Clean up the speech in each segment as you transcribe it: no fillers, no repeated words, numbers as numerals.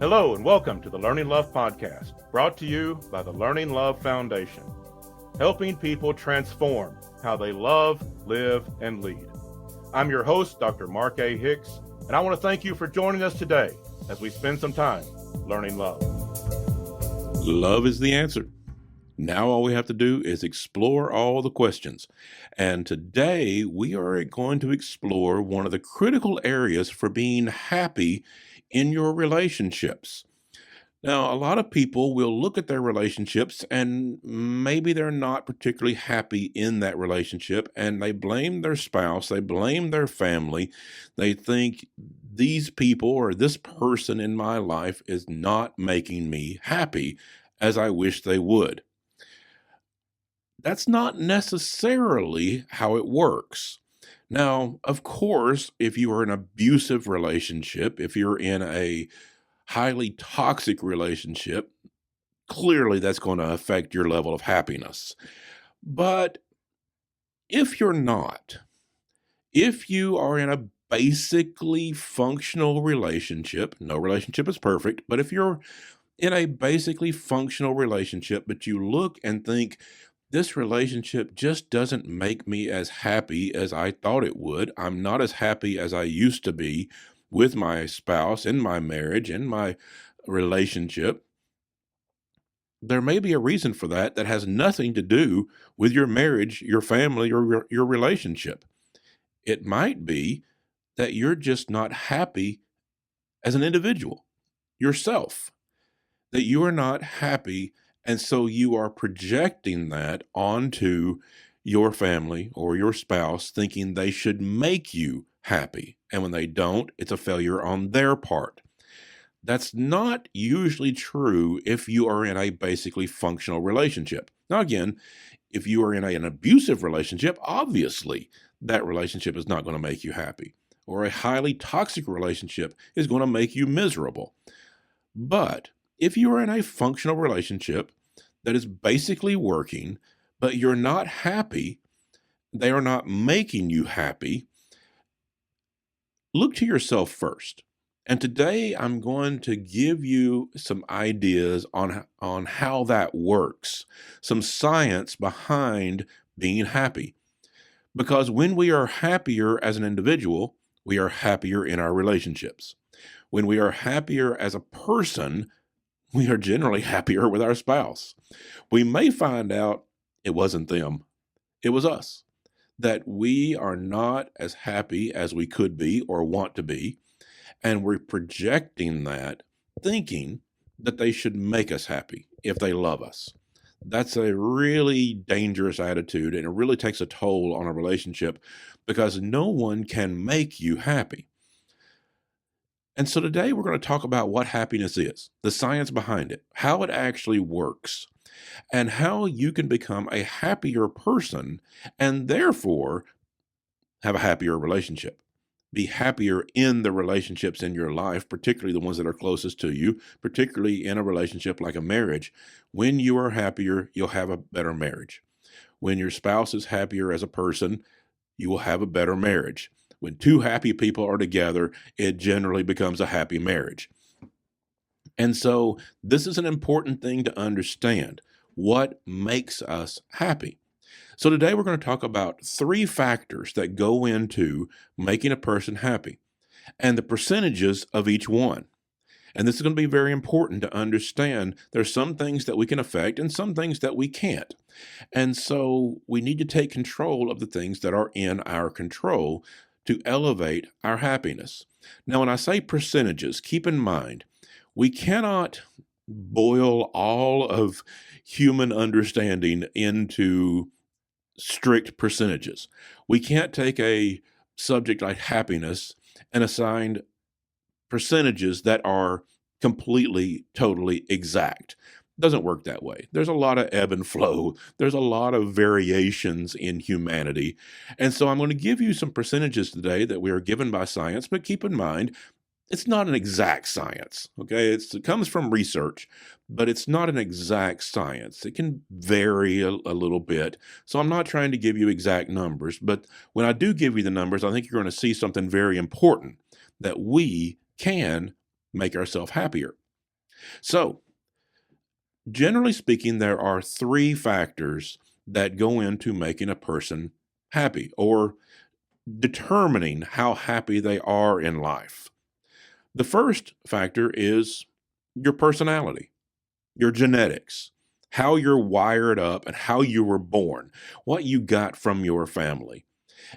Hello and welcome to the Learning Love Podcast, brought to you by the Learning Love Foundation, helping people transform how they love, live, and lead. I'm your host, Dr. Mark A. Hicks, and I want to thank you for joining us today as we spend some time learning love. Love is the answer. Now all we have to do is explore all the questions. And today we are going to explore one of the critical areas for being happy in your relationships. Now, a lot of people will look at their relationships and maybe they're not particularly happy in that relationship, and they blame their spouse, they blame their family. They think these people or this person in my life is not making me happy as I wish they would. That's not necessarily how it works. Now, of course, if you are in an abusive relationship, if you're in a highly toxic relationship, clearly that's going to affect your level of happiness. But if you're not, if you are in a basically functional relationship, no relationship is perfect, but if you're in a basically functional relationship, but you look and think, this relationship just doesn't make me as happy as I thought it would. I'm not as happy as I used to be with my spouse, in my marriage, in my relationship. There may be a reason for that that has nothing to do with your marriage, your family, or your relationship. It might be that you're just not happy as an individual, yourself, that you are not happy. And so you are projecting that onto your family or your spouse, thinking they should make you happy. And when they don't, it's a failure on their part. That's not usually true if you are in a basically functional relationship. Now, again, if you are in an abusive relationship, obviously that relationship is not going to make you happy. Or a highly toxic relationship is going to make you miserable. But if you are in a functional relationship that is basically working, but you're not happy, they are not making you happy, look to yourself first. And today I'm going to give you some ideas on how that works, some science behind being happy. Because when we are happier as an individual, we are happier in our relationships. When we are happier as a person, we are generally happier with our spouse. We may find out it wasn't them, it was us, that we are not as happy as we could be or want to be, and we're projecting that, thinking that they should make us happy if they love us. That's a really dangerous attitude, and it really takes a toll on a relationship because no one can make you happy. And so today we're going to talk about what happiness is, the science behind it, how it actually works, and how you can become a happier person and therefore have a happier relationship. Be happier in the relationships in your life, particularly the ones that are closest to you, particularly in a relationship like a marriage. When you are happier, you'll have a better marriage. When your spouse is happier as a person, you will have a better marriage. When two happy people are together, it generally becomes a happy marriage. And so this is an important thing to understand. What makes us happy? So today we're going to talk about 3 factors that go into making a person happy and the percentages of each one. And this is going to be very important to understand. There's some things that we can affect and some things that we can't. And so we need to take control of the things that are in our control to elevate our happiness. Now, when I say percentages, keep in mind, we cannot boil all of human understanding into strict percentages. We can't take a subject like happiness and assign percentages that are completely, totally exact. Doesn't work that way. There's a lot of ebb and flow. There's a lot of variations in humanity. And so I'm going to give you some percentages today that we are given by science, but keep in mind, it's not an exact science, okay? It comes from research, but it's not an exact science. It can vary a little bit. So I'm not trying to give you exact numbers, but when I do give you the numbers, I think you're going to see something very important, that we can make ourselves happier. So, generally speaking, there are three factors that go into making a person happy or determining how happy they are in life. The first factor is your personality, your genetics, how you're wired up and how you were born, what you got from your family.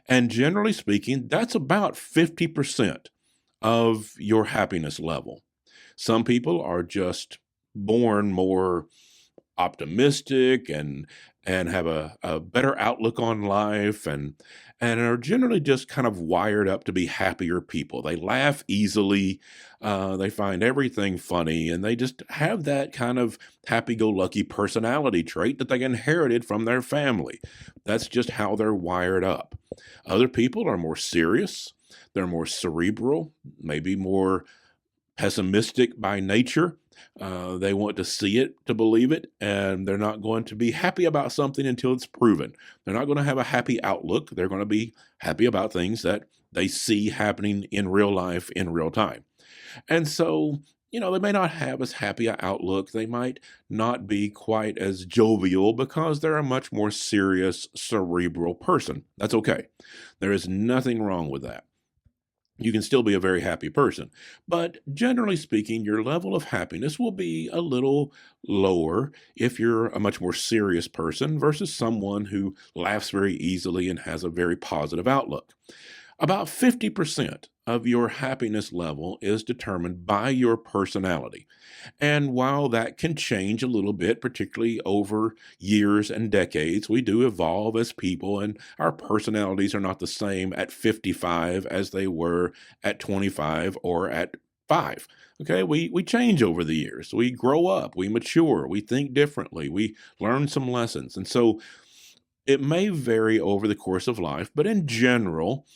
And generally speaking, that's about 50% of your happiness level. Some people are just born more optimistic and have a better outlook on life and are generally just kind of wired up to be happier people. They laugh easily, they find everything funny, and they just have that kind of happy-go-lucky personality trait that they inherited from their family. That's just how they're wired up. Other people are more serious, they're more cerebral, maybe more pessimistic by nature. They want to see it to believe it, and they're not going to be happy about something until it's proven. They're not going to have a happy outlook. They're going to be happy about things that they see happening in real life in real time. And so, they may not have as happy a outlook. They might not be quite as jovial because they're a much more serious, cerebral person. That's okay. There is nothing wrong with that. You can still be a very happy person. But generally speaking, your level of happiness will be a little lower if you're a much more serious person versus someone who laughs very easily and has a very positive outlook. About 50% of your happiness level is determined by your personality. And while that can change a little bit, particularly over years and decades, we do evolve as people, and our personalities are not the same at 55 as they were at 25 or at 5. Okay, we change over the years. We grow up, we mature, we think differently, we learn some lessons. And so it may vary over the course of life, but in general,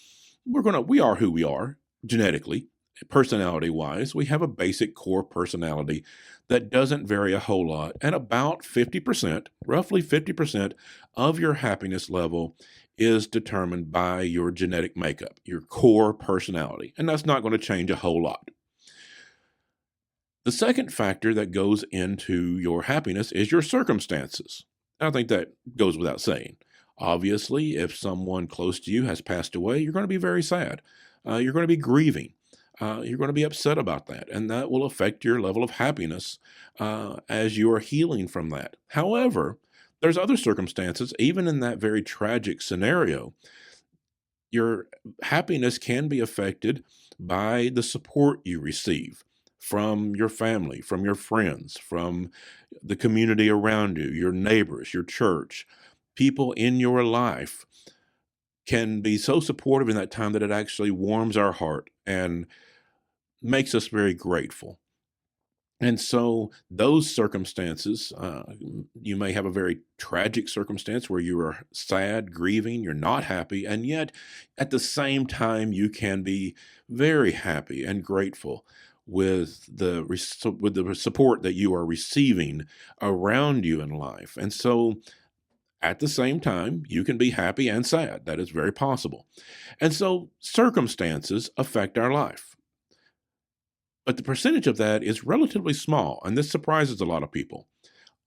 we are who we are genetically, personality wise. We have a basic core personality that doesn't vary a whole lot. And about 50%, roughly 50% of your happiness level is determined by your genetic makeup, your core personality. And that's not going to change a whole lot. The second factor that goes into your happiness is your circumstances. I think that goes without saying. Obviously, if someone close to you has passed away, you're going to be very sad. You're going to be grieving. You're going to be upset about that, and that will affect your level of happiness as you are healing from that. However, there's other circumstances, even in that very tragic scenario, your happiness can be affected by the support you receive from your family, from your friends, from the community around you, your neighbors, your church. People in your life can be so supportive in that time that it actually warms our heart and makes us very grateful. And so those circumstances, you may have a very tragic circumstance where you are sad, grieving, you're not happy, and yet at the same time, you can be very happy and grateful with with the support that you are receiving around you in life. And so at the same time, you can be happy and sad. That is very possible. And so circumstances affect our life. But the percentage of that is relatively small, and this surprises a lot of people.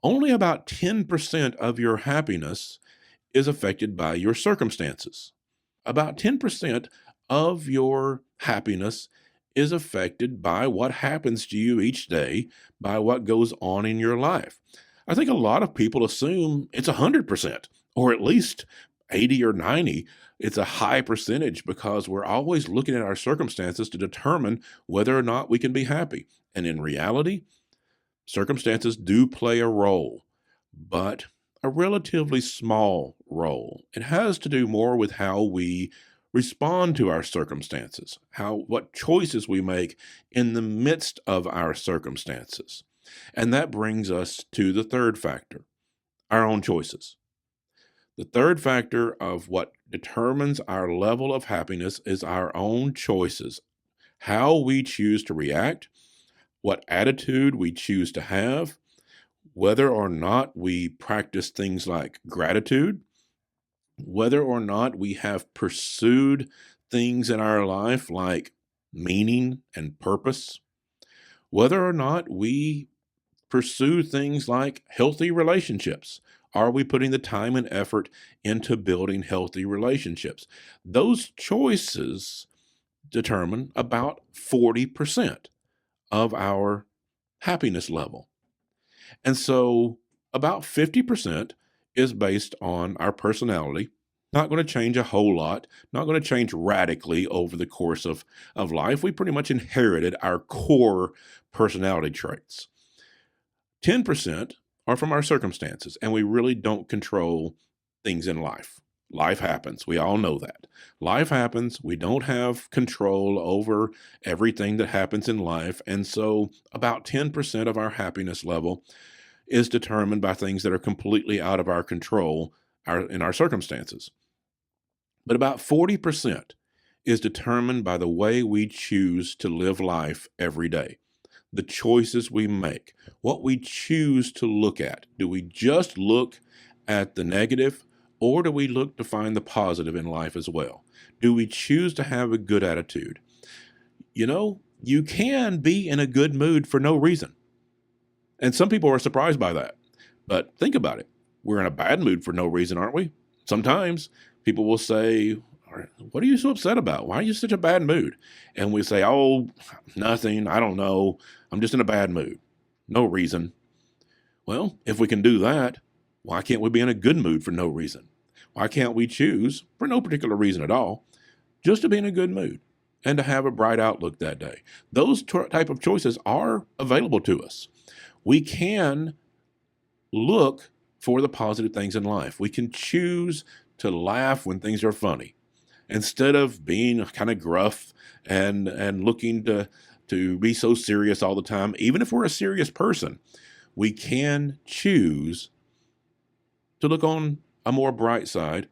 Only about 10% of your happiness is affected by your circumstances. About 10% of your happiness is affected by what happens to you each day, by what goes on in your life. I think a lot of people assume it's 100%, or at least 80 or 90. It's a high percentage because we're always looking at our circumstances to determine whether or not we can be happy. And in reality, circumstances do play a role, but a relatively small role. It has to do more with how we respond to our circumstances, what choices we make in the midst of our circumstances. And that brings us to the third factor, our own choices. The third factor of what determines our level of happiness is our own choices, how we choose to react, what attitude we choose to have, whether or not we practice things like gratitude, whether or not we have pursued things in our life like meaning and purpose, whether or not we pursue things like healthy relationships. Are we putting the time and effort into building healthy relationships? Those choices determine about 40% of our happiness level. And so about 50% is based on our personality. Not going to change a whole lot, not going to change radically over the course of life. We pretty much inherited our core personality traits. 10% are from our circumstances, and we really don't control things in life. Life happens. We all know that. Life happens. We don't have control over everything that happens in life. And so about 10% of our happiness level is determined by things that are completely out of our control in our circumstances. But about 40% is determined by the way we choose to live life every day, the choices we make, what we choose to look at. Do we just look at the negative, or do we look to find the positive in life as well? Do we choose to have a good attitude? You know, you can be in a good mood for no reason. And some people are surprised by that. But think about it. We're in a bad mood for no reason, aren't we? Sometimes people will say, what are you so upset about? Why are you in such a bad mood? And we say, oh, nothing. I don't know. I'm just in a bad mood. No reason. Well, if we can do that, why can't we be in a good mood for no reason? Why can't we choose, for no particular reason at all, just to be in a good mood and to have a bright outlook that day? Those type of choices are available to us. We can look for the positive things in life. We can choose to laugh when things are funny instead of being kind of gruff and looking to be so serious all the time. Even if we're a serious person, we can choose to look on a more bright side.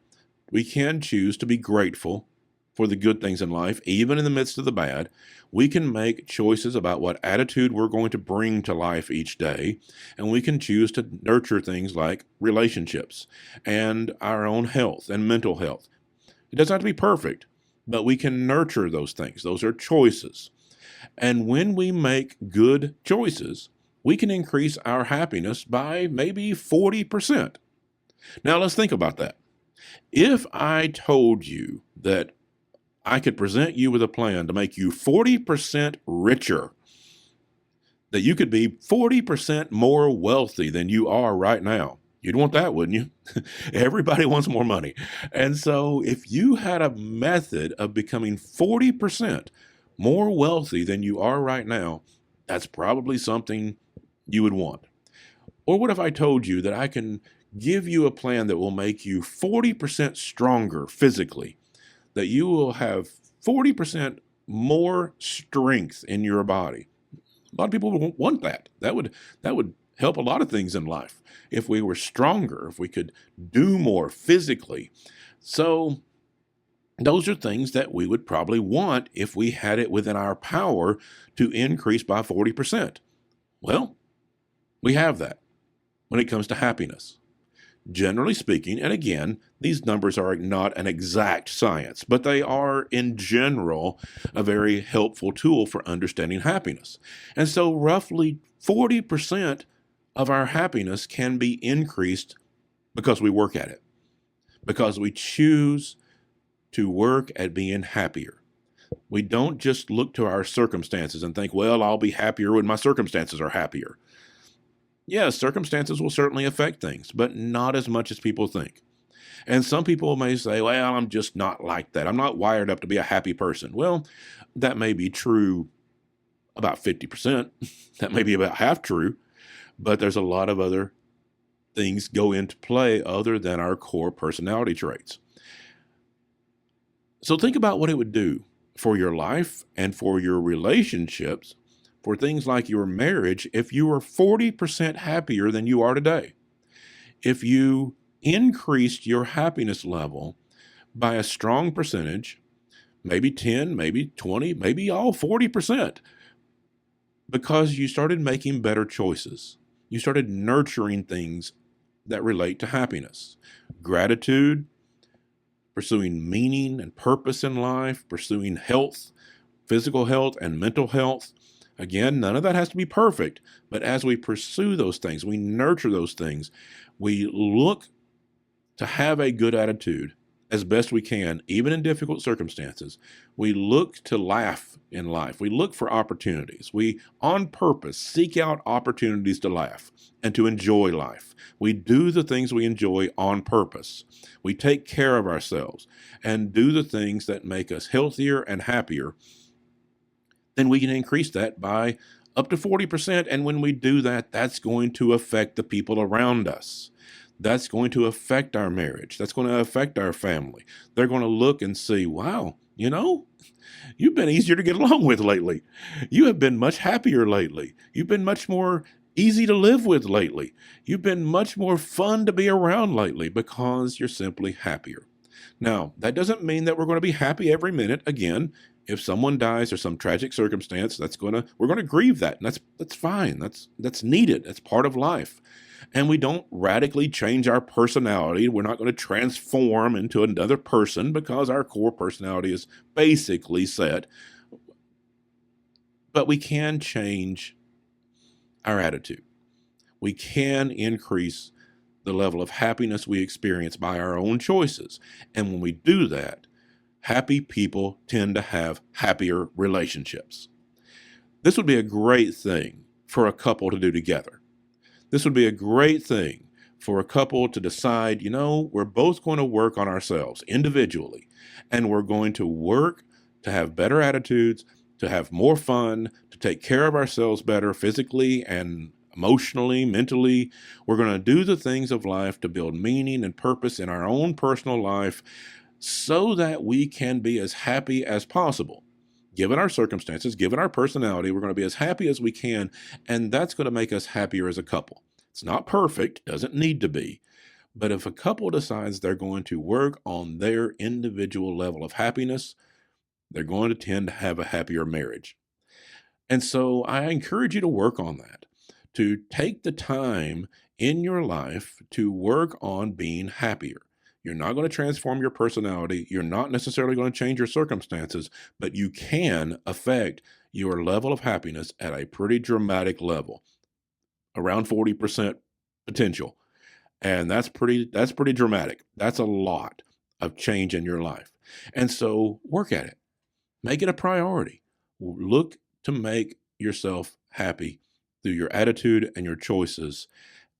We can choose to be grateful for the good things in life, even in the midst of the bad. We can make choices about what attitude we're going to bring to life each day, and we can choose to nurture things like relationships and our own health and mental health. It doesn't have to be perfect, but we can nurture those things. Those are choices. And when we make good choices, we can increase our happiness by maybe 40%. Now, let's think about that. If I told you that I could present you with a plan to make you 40% richer, that you could be 40% more wealthy than you are right now, you'd want that, wouldn't you? Everybody wants more money. And so if you had a method of becoming 40% more wealthy than you are right now, that's probably something you would want. Or what if I told you that I can give you a plan that will make you 40% stronger physically, that you will have 40% more strength in your body? A lot of people would want that. That would help a lot of things in life. If we were stronger, if we could do more physically. So those are things that we would probably want if we had it within our power to increase by 40%. Well, we have that when it comes to happiness. Generally speaking, and again, these numbers are not an exact science, but they are in general a very helpful tool for understanding happiness. And so roughly 40% of our happiness can be increased because we work at it, because we choose to work at being happier. We don't just look to our circumstances and think, well, I'll be happier when my circumstances are happier. Yes, circumstances will certainly affect things, but not as much as people think. And some people may say, well, I'm just not like that. I'm not wired up to be a happy person. Well, that may be true about 50%. That may be about half true, but there's a lot of other things go into play other than our core personality traits. So think about what it would do for your life and for your relationships, for things like your marriage, if you were 40% happier than you are today. If you increased your happiness level by a strong percentage, maybe 10, maybe 20, maybe all 40%, because you started making better choices. You started nurturing things that relate to happiness, gratitude, pursuing meaning and purpose in life, pursuing health, physical health and mental health, Again, none of that has to be perfect, but as we pursue those things, we nurture those things, we look to have a good attitude as best we can, even in difficult circumstances. We look to laugh in life. We look for opportunities. We, on purpose, seek out opportunities to laugh and to enjoy life. We do the things we enjoy on purpose. We take care of ourselves and do the things that make us healthier and happier. Then we can increase that by up to 40%. And when we do that, that's going to affect the people around us. That's going to affect our marriage. That's going to affect our family. They're going to look and see, wow, you've been easier to get along with lately. You have been much happier lately. You've been much more easy to live with lately. You've been much more fun to be around lately because you're simply happier. Now, that doesn't mean that we're going to be happy every minute. Again, if someone dies or some tragic circumstance, we're going to grieve that, and that's fine. That's needed. That's part of life. And we don't radically change our personality. We're not going to transform into another person because our core personality is basically set. But we can change our attitude. We can increase the level of happiness we experience by our own choices. And when we do that, happy people tend to have happier relationships. This would be a great thing for a couple to do together. This would be a great thing for a couple to decide, we're both going to work on ourselves individually, and we're going to work to have better attitudes, to have more fun, to take care of ourselves better physically and emotionally, mentally. We're going to do the things of life to build meaning and purpose in our own personal life so that we can be as happy as possible. Given our circumstances, given our personality, we're going to be as happy as we can, and that's going to make us happier as a couple. It's not perfect, doesn't need to be, but if a couple decides they're going to work on their individual level of happiness, they're going to tend to have a happier marriage. And so I encourage you to work on that, to take the time in your life to work on being happier. You're not going to transform your personality. You're not necessarily going to change your circumstances, but you can affect your level of happiness at a pretty dramatic level, around 40% potential. And that's pretty dramatic. That's a lot of change in your life. And so work at it. Make it a priority. Look to make yourself happy through your attitude and your choices.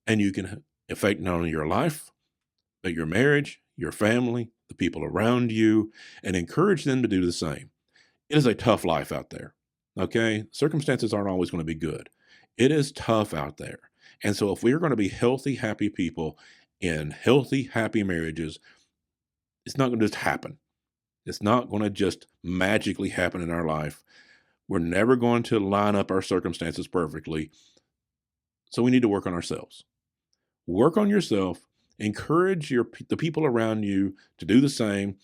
And you can affect not only your life, but your marriage, your family, the people around you, and encourage them to do the same. It is a tough life out there, okay? Circumstances aren't always going to be good. It is tough out there. And so if we are going to be healthy, happy people in healthy, happy marriages, it's not going to just happen. It's not going to just magically happen in our life. We're never going to line up our circumstances perfectly. So we need to work on ourselves. Work on yourself. Encourage the people around you to do the same.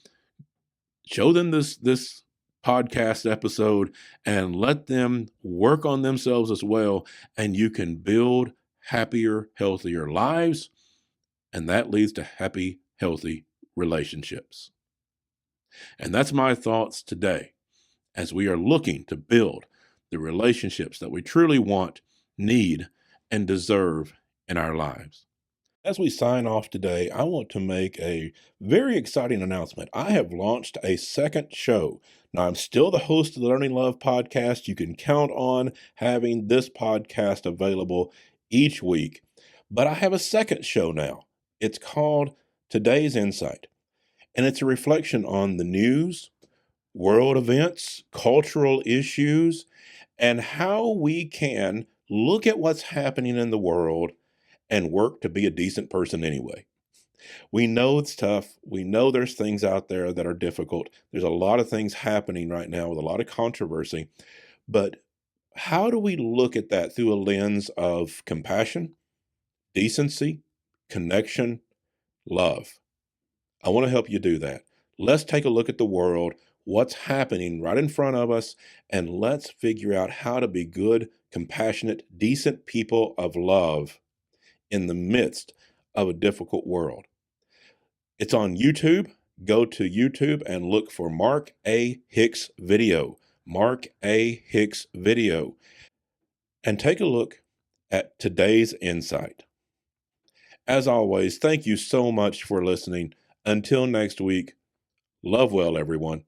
Show them this podcast episode and let them work on themselves as well. And you can build happier, healthier lives. And that leads to happy, healthy relationships. And that's my thoughts today as we are looking to build the relationships that we truly want, need, and deserve in our lives. As we sign off today, I want to make a very exciting announcement. I have launched a second show. Now, I'm still the host of the Learning Love podcast. You can count on having this podcast available each week. But I have a second show now. It's called Today's Insight, and it's a reflection on the news, world events, cultural issues, and how we can look at what's happening in the world and work to be a decent person anyway. We know it's tough. We know there's things out there that are difficult. There's a lot of things happening right now with a lot of controversy. But how do we look at that through a lens of compassion, decency, connection, love? I want to help you do that. Let's take a look at the world, what's happening right in front of us, and let's figure out how to be good, compassionate, decent people of love in the midst of a difficult world. It's on YouTube. Go to YouTube and look for Mark A. Hicks video. Mark A. Hicks video. and take a look at today's insight. As always, thank you so much for listening. Until next week, love well, everyone.